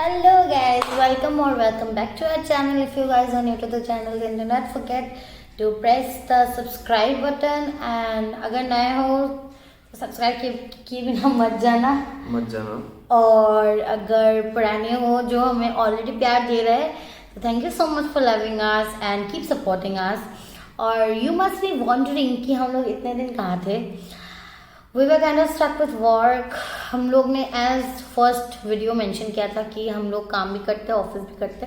Hello guys, welcome back to our channel. If you guys are new to the channel, then do not forget to press the subscribe button and अगर नए हो तो subscribe किए बिना मत जाना और अगर पुराने हो जो हमें ऑलरेडी प्यार दे रहे हैं तो thank you so much for loving us and keep supporting us. और यू मस्ट बी वॉन्डरिंग कि हम लोग इतने दिन कहाँ थे. We were kind of stuck with work. हम लोग ने एज फर्स्ट वीडियो मेंशन किया था कि हम लोग काम भी करते ऑफिस भी करते.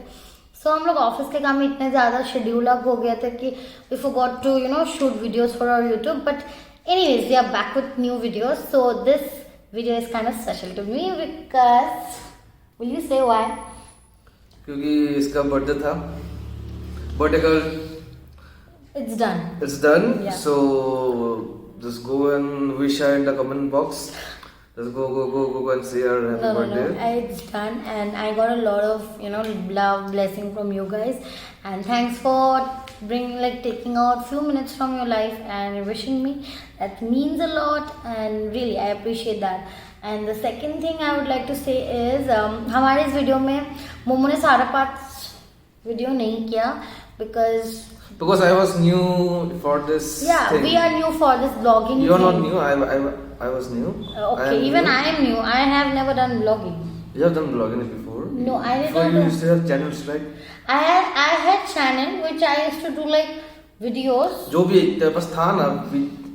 सो हम लोग ऑफिस के काम में इतने ज़्यादा शेड्यूल अप हो गए थे कि we forgot to shoot videos for our YouTube. But anyways we are back with new videos. So this video is kind of special to me because will you say why? क्योंकि इसका birthday था. Birthday girl It's done. Yeah. So just go and wish her in the comment box. Just go and say her happy birthday. No, it's done and I got a lot of love blessing from you guys and thanks for taking out few minutes from your life and wishing me. That means a lot and really I appreciate that. And the second thing I would like to say is हमारे इस video में मोमो ने सारा part video नहीं किया because I was new for this. Yeah, thing. we are new for this vlogging. You are thing. not new. I was new. Okay, even I am new. I have never done vlogging. You have done vlogging before. No, I did before not. You used to have channels, right? I had channel which I used to do like videos. जो भी तेरे पास था ना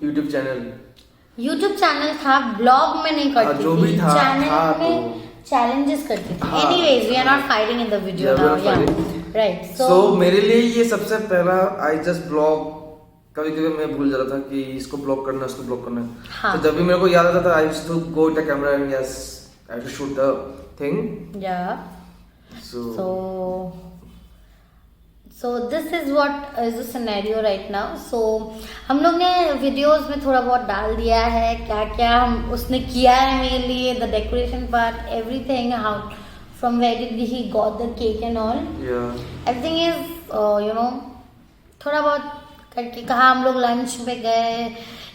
YouTube channel. YouTube channel था, blog में नहीं करती जो भी थी. था Channel में challenges करती थी. Anyways, we are not fighting in the video now. Yeah, right. So मेरे लिए ये सबसे पहला I just blog. कभी मैं भूल जाता था कि इसको ब्लॉग करना है, उसको ब्लॉग करना है. हाँ. तो जब भी मेरे को याद आता था I used to go with the camera and yes I had to shoot the thing. Yeah. So this is what is the scenario right now. So हम लोग ने वीडियोस में थोड़ा बहुत डाल दिया है क्या क्या हम उसने किया है मेरे लिए. The decoration part, everything, how from where did he got the cake and all. Yeah. Everything is थोड़ा बहुत करके कहा हम लोग लंच पे गए.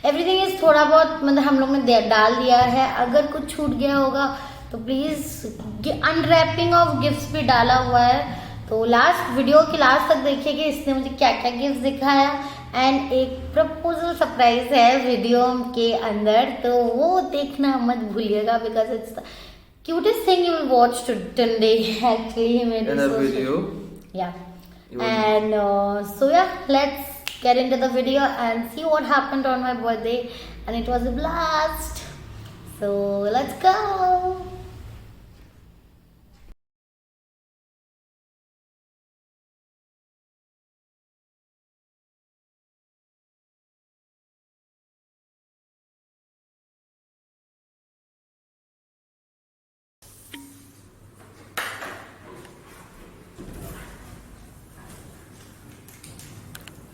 एवरीथिंग इज थोड़ा बहुत मतलब हम लोग ने डाल दिया है. अगर कुछ छूट गया होगा तो प्लीज अनरैपिंग ऑफ गिफ्ट्स भी डाला हुआ है. तो लास्ट वीडियो के लास्ट तक देखिए कि इसने मुझे क्या क्या गिफ्ट दिखाया एंड एक प्रपोजल सरप्राइज है वीडियो के अंदर. तो वो देखना मत भूलिएगा because it's the cutest thing you will watch today. Actually, he made in a video. Yeah. And so yeah, let's get into the video and see what happened on my birthday. And it was a blast. So let's go.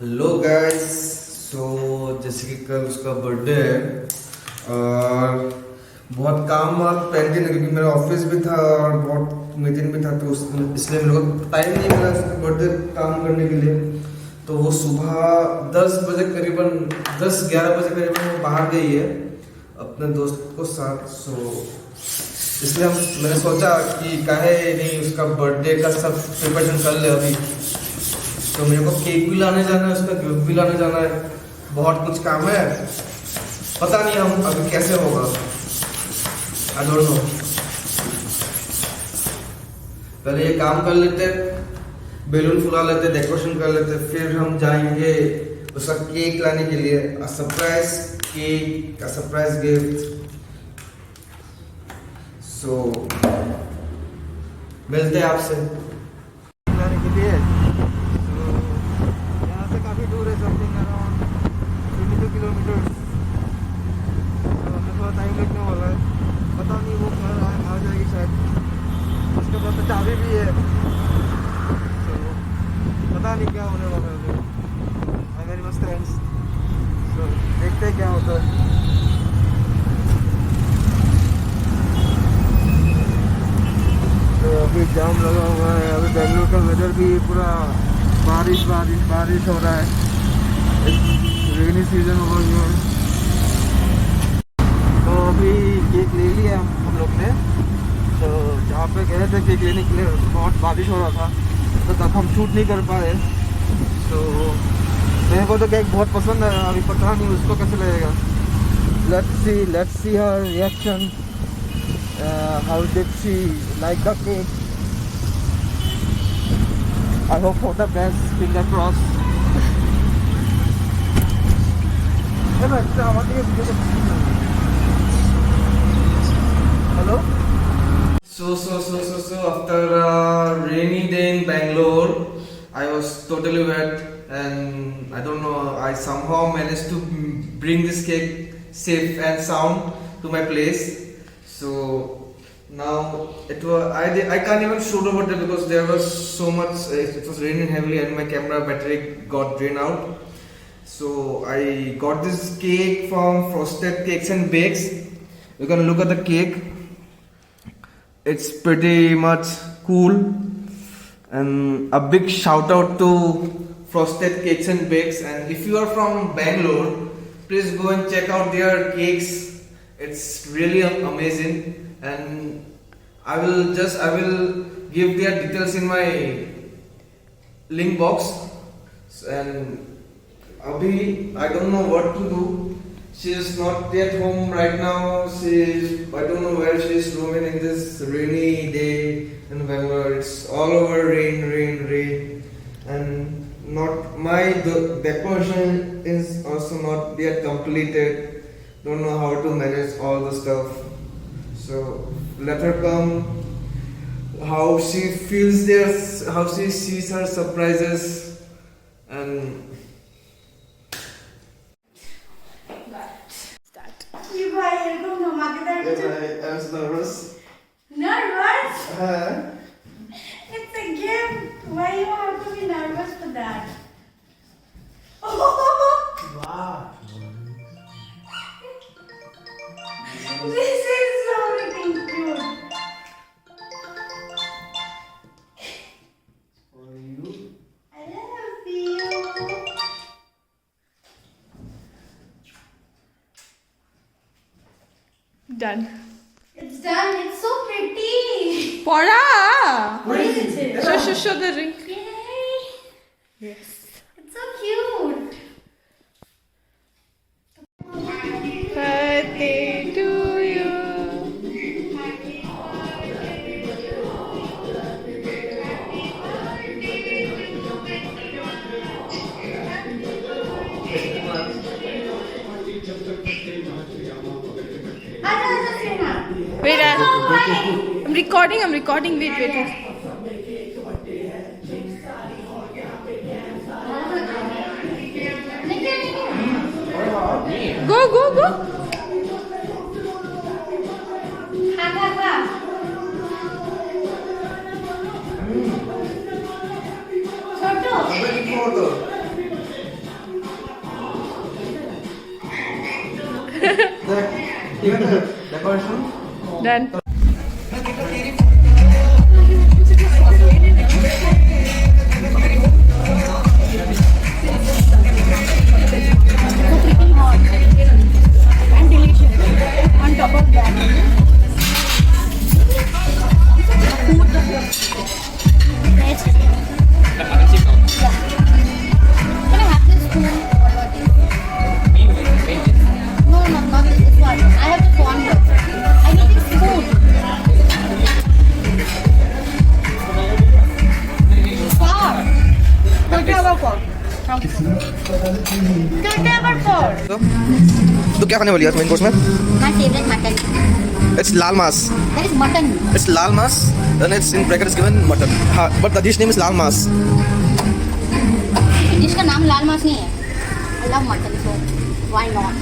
Hello guys. So जैसे कि कल उसका birthday है और बहुत काम वाम pending है क्योंकि मेरा ऑफिस भी था और बहुत मीटिंग भी था. तो इसलिए मेरे को टाइम नहीं मिला उसका बर्थडे काम करने के लिए. तो वो सुबह 10 बजे करीबन 10-11 बजे करीबन वो बाहर गई है अपने दोस्त को साथ. सो इसलिए मैंने सोचा कि काहे नहीं उसका बर्थडे का सब प्रिपरेशन कर ले अभी. तो मेरे को केक भी लाने जाना है, उसका गिफ्ट भी लाने जाना है, बहुत कुछ काम है. पता नहीं हम अभी कैसे होगा. I don't know. पहले ये काम कर लेते, बैलून फुला लेते, डेकोरेशन कर लेते, फिर हम जाएंगे उसका केक लाने के लिए. Surprise cake, surprise gift. So मिलते हैं आपसे लाने के लिए. Something around 22 kilometre. हमें थोड़ा टाइम लगने वाला है. पता नहीं वो घर आ जाएगी शायद. उसके पास तो चाबी भी है. तो पता नहीं क्या होने वाला है. I very much thanks. तो देखते हैं क्या होता है. तो अभी जाम लगा हुआ है. अभी बेंगलोर का वेदर भी पूरा बारिश हो रहा है. रेनी सीजन हो गई है. तो अभी केक ले लिया हम लोग ने तो जहाँ पे गए थे केक लेने के लिए बहुत बारिश हो रहा था, तो तब हम शूट नहीं कर पाए। तो मेरे को तो केक बहुत पसंद है, अभी पता नहीं उसको कैसे लगेगा। Let's see her reaction, how did she like the cake. I hope for the best, finger crossed. Hello? So after a rainy day in Bangalore, I was totally wet and I don't know, I somehow managed to bring this cake safe and sound to my place. So now I can't even shoot over there because there was so much, it was raining heavily and my camera battery got drained out. So I got this cake from Frosted Cakes and Bakes. You can look at the cake. It's pretty much cool. And a big shout out to Frosted Cakes and Bakes. And if you are from Bangalore, please go and check out their cakes. It's really amazing. And I will give their details in my link box. And Abhi, I don't know what to do. She is not at home right now. I don't know where she is roaming in this rainy day in Bangalore. It's all over rain. And the decoration is also not yet completed. Don't know how to manage all the stuff. So let her come. How she feels there, how she sees her surprises, and You भाई एकदम धमाकेदार कुछ I was nervous. nervous it's a gift why you have to be nervous for that Wow. this is so freaking cute For you. I love you Done. it's done it's so pretty Pora! what is it Show the ring. Yay. Yes. It's so cute. Birthday to you. Aja, Sena. Wait, I'm recording. Wait. Go. Khá. Choto. Even the decoration. Done. And delicious. On top of that, Yes. Yeah. Can I have this spoon? No, not this one. I have this one here. I need this spoon. Four. तो क्या खाने वाली है main course में? My favorite mutton. It's lal mas. That is mutton. It's lal mas. Then it's in bracket is given mutton. But the dish name is lal mas. जिसका नाम लाल मास नहीं है. I love mutton, so why not?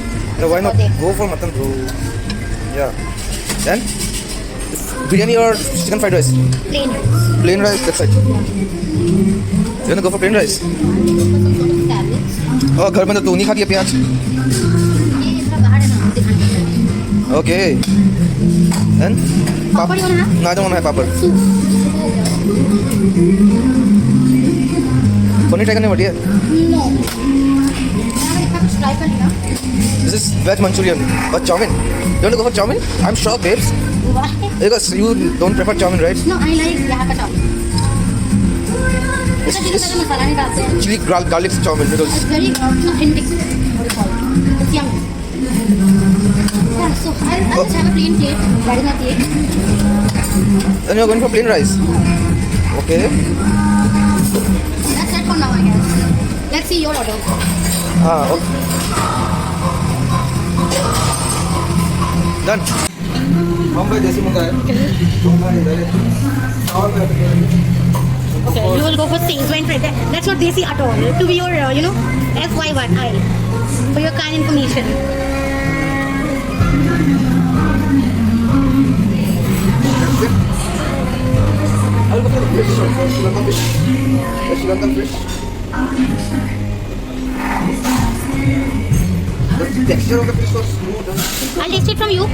So why not go for mutton, bro? Yeah. Then biryani or chicken fried rice? Plain rice. Plain rice. That's it. You wanna go for plain rice? Carrots. Oh, घर में तो तू नहीं खाती है प्याज. ये इसका बाहर है ना, दिखाने के लिए. Okay. Then papad you wanna have? No, I don't want to have papad. Soup. Paneer try करने वाली है. No. मैंने इतना कुछ try कर लिया. This is veg Manchurian or chowmin. You want to go for chowmin? I'm sure, babes. Why? Because you don't prefer chowmin, right? No, I like यहाँ का चावल. इसका चिली का मसाला नहीं डालते हैं. Chili garlic chowmin because It's very authentic. What do you call it? It's yummy. Yeah, so I'll just have a plain plate. That is my plate. then you're going for plain rice. Okay. That's it for now, I guess. Let's see your order. Okay. Done. Mumbai desi munda hai. Okay, you will go for Szechuan fried. That's not desi at all. To be your, FY1I. For your kind information. I'll go for the fish. Sri Lankan fish. Sri Lankan fish. The texture of the fish was smooth and I'll taste it from you.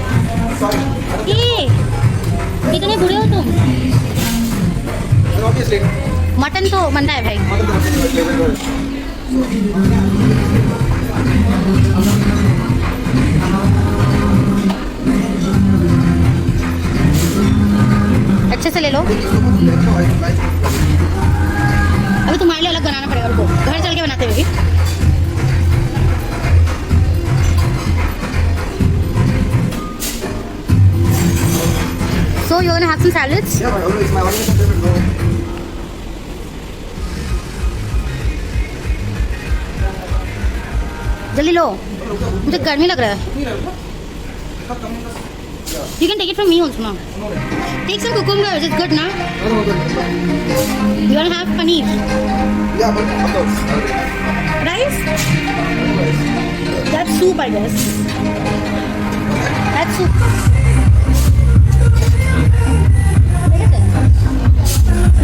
sorry. Hey! कितने बुरे हो तुम? And obviously, mutton तो बनता है भाई. mutton is flavor. अच्छे से ले लो. अभी तुम्हारे लिए अलग बनाना पड़ेगा. उनको घर चल के बनाते हुए. So you're gonna have some salads. Yeah, my audience favorite roll. जल्दी लो. मुझे गर्मी लग रहा है. You can take it from me also now. Take some cucumbers. It's good, na? You wanna have paneer? Yeah, but of course. Rice? That's soup, I guess. That's soup.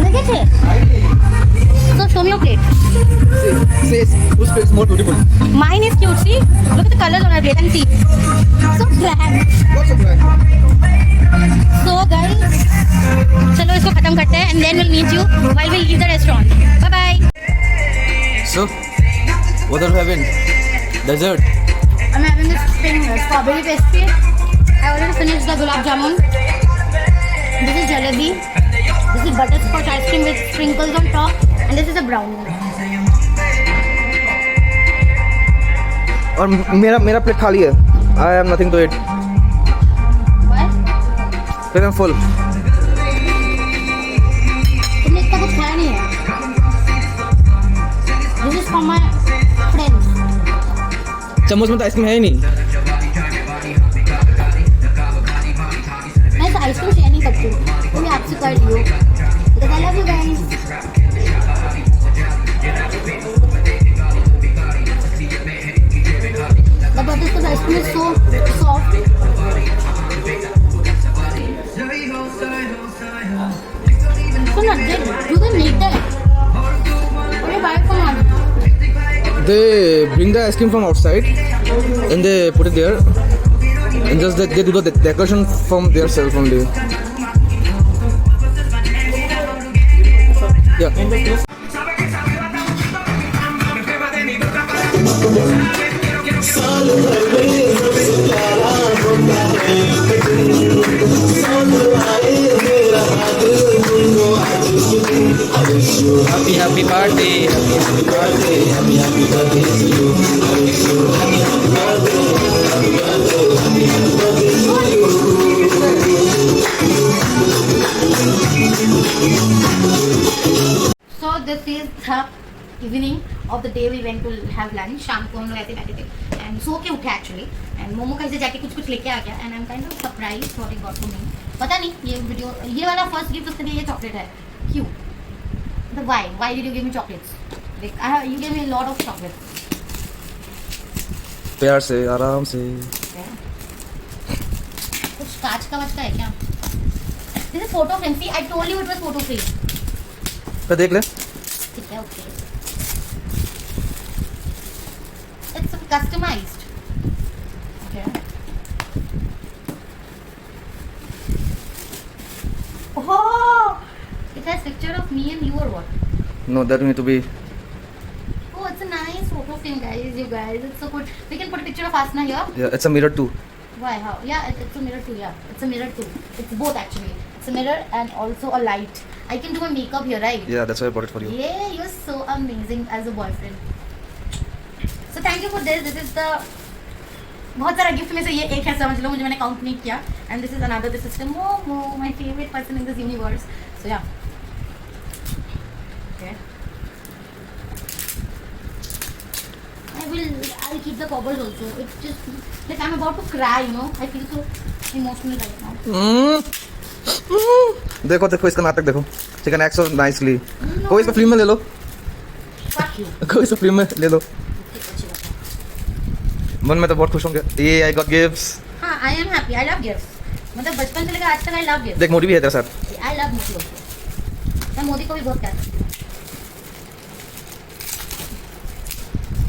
Look at it. So show me your plate. Says whose plate is more beautiful? Mine is cute. See? Look at the colors on my plate and see. So grand. What's the brand? So guys, चलो इसको खत्म करते हैं and then we'll meet you while we leave the restaurant. Bye bye. So, what are you having? Dessert. I'm having this thing, strawberry pastry. I already finished the gulab jamun. This is jalebi. This is butterscotch ice cream with sprinkles on top, and this is a brownie. और मेरा plate खाली है. I have nothing to eat. What? Then I'm full. तुमने इतना कुछ खाया नहीं है. This is for my friends. चम्मच में तो आइसक्रीम है ही नहीं. मैं इस आइसक्रीम शेयर नहीं करती हूँ. तो मैं आपसे कर रही हूँ. Because I love you guys. The butterscotch ice cream is so soft. So not good. You can make that. Or you buy it from Amazon. They bring the ice cream from outside and they put it there and just they do the decoration from their self only. Yeah. Happy happy birthday, happy birthday, happy birthday to you. So this is the evening of the day we went to have lunch. शाम को हम लोग ऐसे बैठे थे and सो के उठे actually and momo कहीं से जाके कुछ लेके आ गया and I'm kind of surprised what he got for me. पता नहीं ये वाला फर्स्ट गिफ्ट उसके लिए ये चॉकलेट है. क्यों? The why did you give me chocolates? Like you gave me a lot of chocolates. प्यार से आराम से. कुछ कांच का है क्या? This is photo frame. See, I told you it was photo frame. तो देख ले. ठीक है, okay. It's customized. Okay. Oh! It has picture of me and you or what? No, that need to be. Oh, it's a nice photo frame, guys. You guys, it's so good. We can put a picture of Asna here. Yeah, it's a mirror too. Why? How? Yeah, it's a mirror too. Yeah, it's a mirror too. It's both actually. It's a mirror and also a light. I can do my makeup here, right? Yeah, that's why I bought it for you. Yeah, you're so amazing as a boyfriend. So thank you for this. This is the बहुत सारा gift में से ये एक है, समझ लो, मुझे मैंने काउंट नहीं किया. And this is another. This is Momo, my favorite person in this universe. So yeah. Okay. I'll keep the covers also. It's just like I'm about to cry, you know. I feel so emotional right now. देखो देखो इसका नाटक देखो. She can act so nicely. कोई इसका film में ले लो. Fuck you. कोई इसका फिल्म में ले लो. मन में तो बहुत खुश होंगे. ये I got gifts. हाँ, I am happy. I love gifts. मतलब बचपन से लेकर आज तक I love gifts. देख मोदी भी है तेरे साथ. I love Modi also. मैं मोदी को भी बहुत प्यार करती हूँ.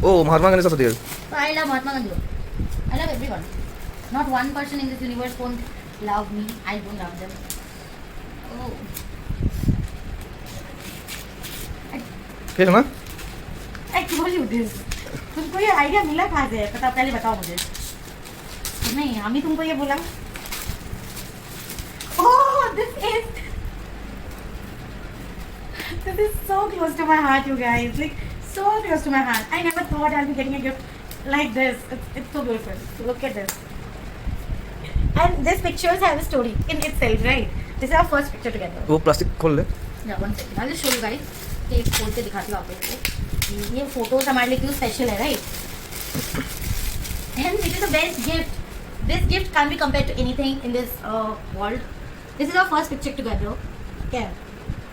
ओ महात्मा गांधी सब दिए. So I love Mahatma Gandhi. I love everyone. Not one person in this universe won't love me. I don't love them. Oh. क्या है ना? I told you this. तुमको ये आइडिया मिला कहाँ से? पता पहले बताओ मुझे. नहीं, हम ही तुमको ये बोला. Oh, this is so close to my heart, you guys. Like so close to my heart. I never thought I'll be getting a gift like this. It's so beautiful. Look at this. And these pictures have a story in itself, right? This is our first picture together. वो plastic खोल ले. Yeah, one second. I'll just show you guys. एक खोल के दिखाती हूँ आपको. ये फोटोज हमारे लिए क्यों स्पेशल है, right? And it is the best gift. This gift can't be compared to anything in this world. This is our first picture together. Yeah.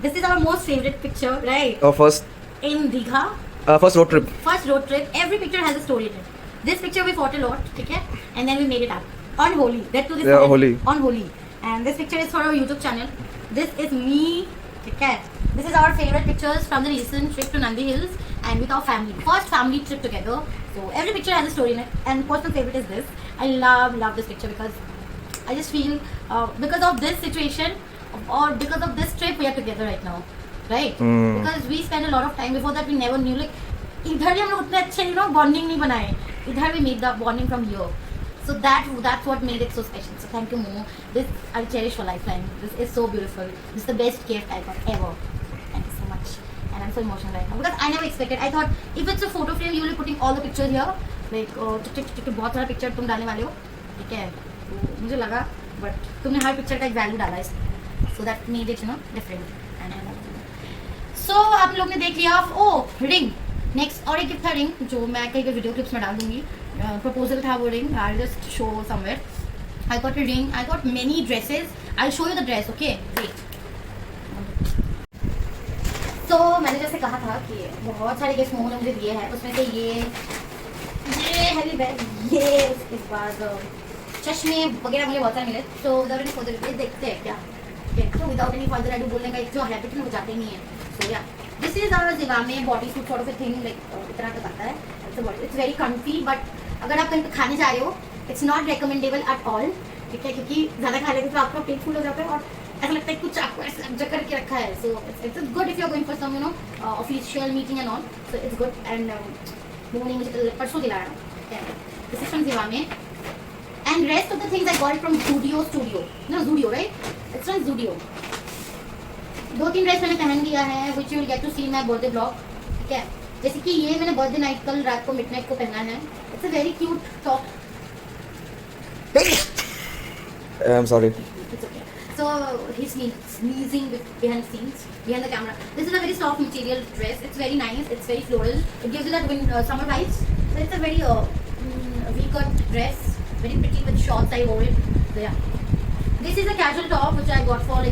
This is our most favorite picture, right? Our first In Digha. first road trip. First road trip. Every picture has a story in it. This picture we fought a lot, okay? And then we made it up. On Holi. That too this Yeah, time. Holi. On Holi. And this picture is for our YouTube channel. This is me, okay? This is our favorite pictures from the recent trip to Nandi Hills and with our family. First family trip together. So every picture has a story in it. And personal favorite is this. I love this picture because I just feel because of this situation or because of this trip we are together right now, right? Because we spent a lot of time. Before that we never knew, like इधर ही हम लोग उतने अच्छे bonding नहीं बनाए. इधर we made the bonding from here. So that's what made it so special. So thank you, Momo. This I'll cherish for lifetime. This is so beautiful. This is the best gift I got ever. Thank you so much. And I'm so emotional right now because I never expected. I thought if it's a photo frame, you will be putting all the pictures here. Like बहुत सारा picture तुम डालने वाले हो, ठीक है? तो मुझे लगा, but तुमने हर picture का एक value डाला है, so that made it different. And I love it. So आप लोग ने देख लिया. Oh, ring. Next और एक गिफ्ट था ring जो मैं कहीं वीडियो क्लिप्स में डाल दूँगी. Proposal था वो ring. I'll just show somewhere. I got a ring. I got many dresses. I'll show you the dress. Okay? Wait. So मैंने जैसे कहा था कि बहुत सारे गिफ्ट मोमो ने मुझे दिए हैं. उसमें से ये हैवी बैग, ये इसके बाद चश्मे वगैरह मुझे बहुत सारे मिले. So without any further ado देखते हैं क्या. तो without any further ado बोलने का एक जो हैबिट में हो जाते ही नहीं है. So yeah. This is our Zivame body suit sort of a thing, like इतना तो पता है. It's very comfy, but अगर आप कहीं पे खाने जा रहे हो, it's not recommendable at all. ठीक है, क्योंकि ज़्यादा खा लेते तो आपका पेट फुल हो जाता है और ऐसा लगता है कुछ आपको ऐसा जकड़ के रखा है. So it's good if you're going for some official meeting and all. So it's good. And वो नहीं मुझे परसों दिलाया. This is from Zivame. And rest of the things I got it from Zudio. No, Zudio, right? It's from Zudio. 2-3 dress मैंने पहन लिया है, which you will get to see in my birthday vlog. ठीक है, जैसे कि ये मैंने बर्थडे नाइट कल रात को मिडनाइट को पहना है. It's a very cute top. I'm sorry. It's okay. So he's sneezing behind the scenes, behind the camera. This is a very soft material dress. It's very nice. It's very floral. It gives you that summer vibes. So it's a very V-cut dress. Very pretty with shorts. I wore it. So yeah. This is a casual top which I got for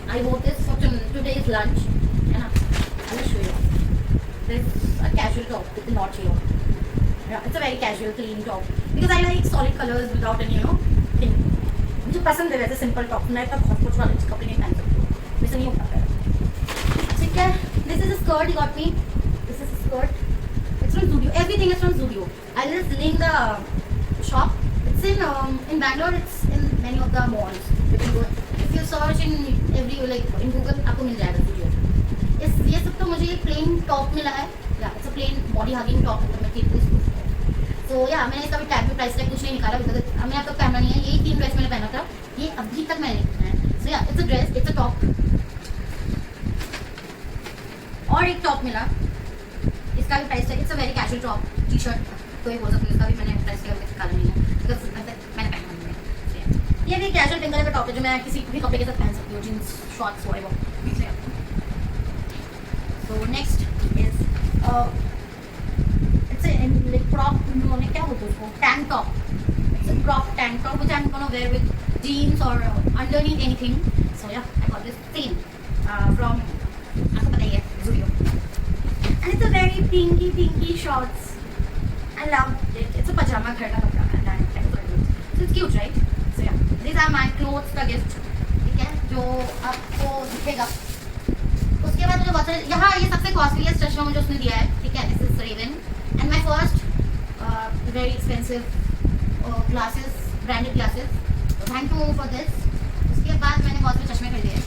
I wore this for today's lunch. I'll show you. This is a casual top with the knot here. Yeah, it's a very casual, clean top because I like solid colors without any thing. मुझे पसंद है वैसे simple top. मैं तो बहुत कुछ वाले कपड़े नहीं पहन सकती हूँ, वैसे नहीं होता है. ठीक है, this is a skirt he got me. This is a skirt. It's from Zudio. Everything is from Zudio. I'll just link the shop. It's in Bangalore. It's in many of the malls. If you search in Google आपको मिल जाएगा Zudio. ये सब तो मुझे एक plain top मिला है. Yeah, it's a plain body hugging top. तो या मैंने इसका भी टैग भी प्राइस टैग कुछ नहीं निकाला बिकॉज मेरे आपका कैमरा नहीं है. यही 3 ड्रेस मैंने पहना था, ये अभी तक मैंने नहीं पहना है. सो या it's a dress, it's a top और एक टॉप मिला. इसका भी price tag, it's a very casual top T shirt तो ये बोल सकते हो. इसका भी मैंने प्राइस टैग निकाला नहीं है बिकॉज मैंने पहना नहीं है. ये भी कैजुअल पिंक कलर का टॉप है जो मैं किसी भी कपड़े के साथ पहन सकती हूँ, jeans shorts whatever. So next is it's a crop, उन्होंने क्या बोलते हैं उसको, tank top. It's a crop tank top which I'm gonna wear with jeans or underneath anything. So yeah, I got this same from आपको पता ही है Zudio. And it's a very pinky shorts. I love it. It's a pajama घर का कपड़ा है. So it's cute, right? So yeah, these are my clothes का gift. ठीक है, जो आपको दिखेगा. उसके बाद मुझे बहुत सारे यहाँ ये सबसे कॉस्टलीस्ट चश्मा मुझे उसने दिया है. ठीक है, this is Rayban and my first very expensive glasses, branded glasses. Thank you for this. उसके बाद मैंने बहुत सारे चश्मे खरीदे हैं.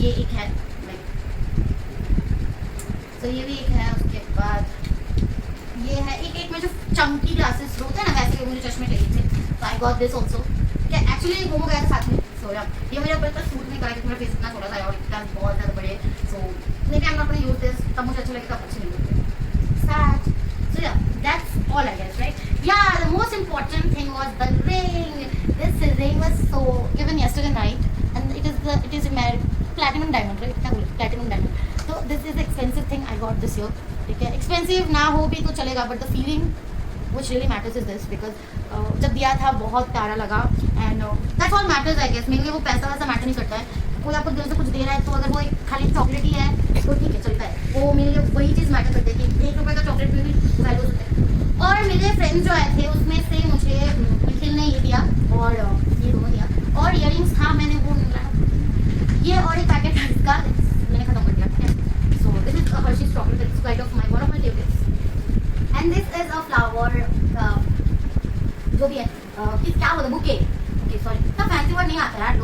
ये एक है लाइक, तो ये भी एक है. उसके बाद ये है एक में जो चंकी ग्लासेस होते हैं ना, वैसे मुझे चश्मे चाहिए थे. तो आई गॉट दिस ऑल्सो. क्या एक्चुअली मोमो गया था साथ में. सो या ये मेरे ऊपर सूट नहीं करा क्योंकि मेरा फेस इतना छोटा था और इतना बहुत ज़्यादा बड़े. So maybe I am not gonna use this. तब मुझे अच्छा लगे तब अच्छे नहीं लगते. Sad. So yeah, that's all I guess, right? Yeah, the most important thing was the ring. This ring was so given yesterday night, and it is a platinum diamond, right? क्या बोले? Platinum diamond. So this is the expensive thing I got this year. ठीक है, expensive ना हो भी तो चलेगा, but the feeling which really matters is this because जब दिया था बहुत प्यारा लगा and that's all matters I guess. मेरे लिए वो पैसा वैसा मैटर नहीं करता है. कोई आपको दिल से कुछ दे रहा है तो अगर वो एक खाली चॉकलेट ही है तो ठीक है, चलता है. वो मेरे लिए वही चीज़ मैटर करती है कि 1 रुपये का चॉकलेट में भी वैल्यू होता है. और मेरे फ्रेंड्स जो आए थे उसमें से मुझे निखिल ने ये दिया और ये दोनों दिया. और इयरिंग्स था मैंने वो ये और एक पैकेट था इसका मैंने खत्म कर दिया. ठीक है, so this is Hershey's chocolate. It's kind of one of my favourites. And this is a flower जो भी है कि क्या बोलते बुके. ओके सॉरी, इतना फैंसी वर्ड नहीं आता यार.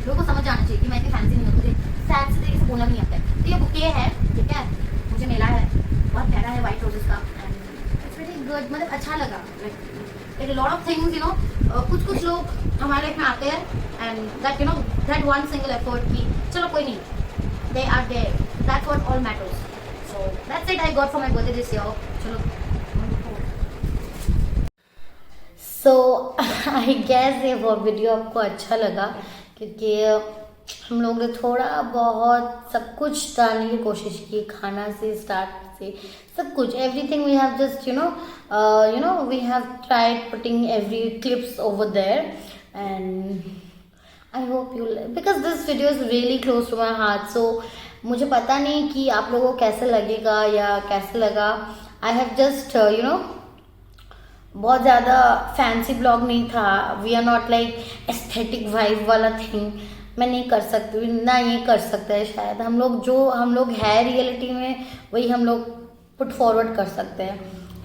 लोगों को समझ जाना चाहिए कि मैं इतनी फैंसी नहीं हूँ. मुझे सैड से तरीके से बोलना भी नहीं आता है. तो ये बुके है. ठीक है, मुझे मिला है, बहुत प्यारा है वाइट रोजेस का. And it's very good. मतलब अच्छा लगा. Like lot of things you know. कुछ लोग हमारे लाइफ में आते हैं and that you know that one single effort की चलो कोई नहीं, they are there. That's what all matters. So that's it I got for my birthday this year. चलो सो आई गेस ये वो वीडियो आपको अच्छा लगा क्योंकि हम लोग ने थोड़ा बहुत सब कुछ डालने की कोशिश की. खाना से स्टार्ट से सब कुछ, everything we have just you know we have tried putting every clips over there and I hope you because this video is really close to my heart. So मुझे पता नहीं कि आप लोगों को कैसे लगेगा या कैसे लगा. I have just you know बहुत ज़्यादा फैंसी ब्लॉग नहीं था. We are not like aesthetic vibe वाला थिंग. मैं नहीं कर सकती ना, ये कर सकता है शायद. हम लोग है रियलिटी में वही हम लोग पुट फॉरवर्ड कर सकते हैं.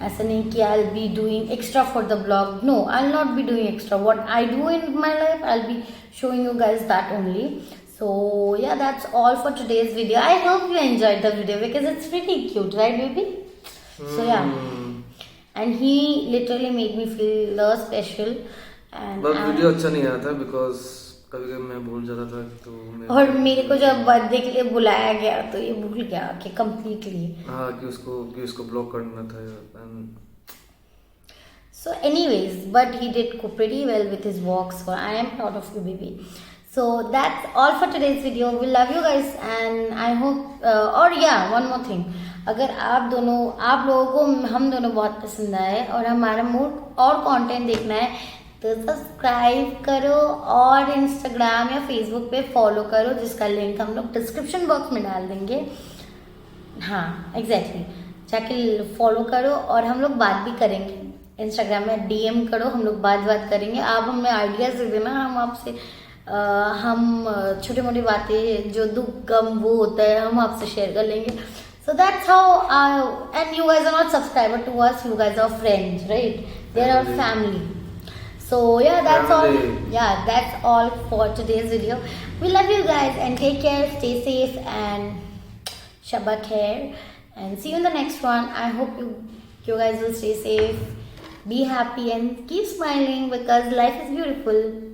ऐसा नहीं कि I will be doing extra for the vlog. No, I will not be doing extra. What I do in my life I will be showing you guys that only. So yeah, that's all for today's video. I hope you enjoyed the video because it's pretty cute, right baby? So yeah, and he literally made me feel special. And बस video अच्छा नहीं आया था because कभी कभी मैं भूल जाता था. तो और मेरे को जब बर्थडे के लिए बुलाया गया तो ये भूल गया कि कम्प्लीटली हाँ कि उसको ब्लॉक करना था. So anyways, but he did pretty well with his walk, so I am proud of you baby. So that's all for today's video. We love you guys and I hope और yeah, one more thing, अगर आप लोगों को हम दोनों बहुत पसंद आए और हमारा मूड और कंटेंट देखना है तो सब्सक्राइब करो और इंस्टाग्राम या फेसबुक पे फॉलो करो जिसका लिंक हम लोग डिस्क्रिप्शन बॉक्स में डाल देंगे. हाँ एग्जैक्टली, जाके फॉलो करो और हम लोग बात भी करेंगे. इंस्टाग्राम में डीएम करो, हम लोग बात करेंगे. आप हमें आइडियाज़ दे देना, हम आपसे हम छोटी मोटी बातें जो दुख गम वो होता है हम आपसे शेयर कर लेंगे. So that's how and you guys are not subscriber to us, you guys are friends, right? They are our family. So yeah, that's all. Yeah, that's all for today's video. We love you guys and take care, stay safe and Shabba khair and see you in the next one. I hope you guys will stay safe. be happy and keep smiling because life is beautiful.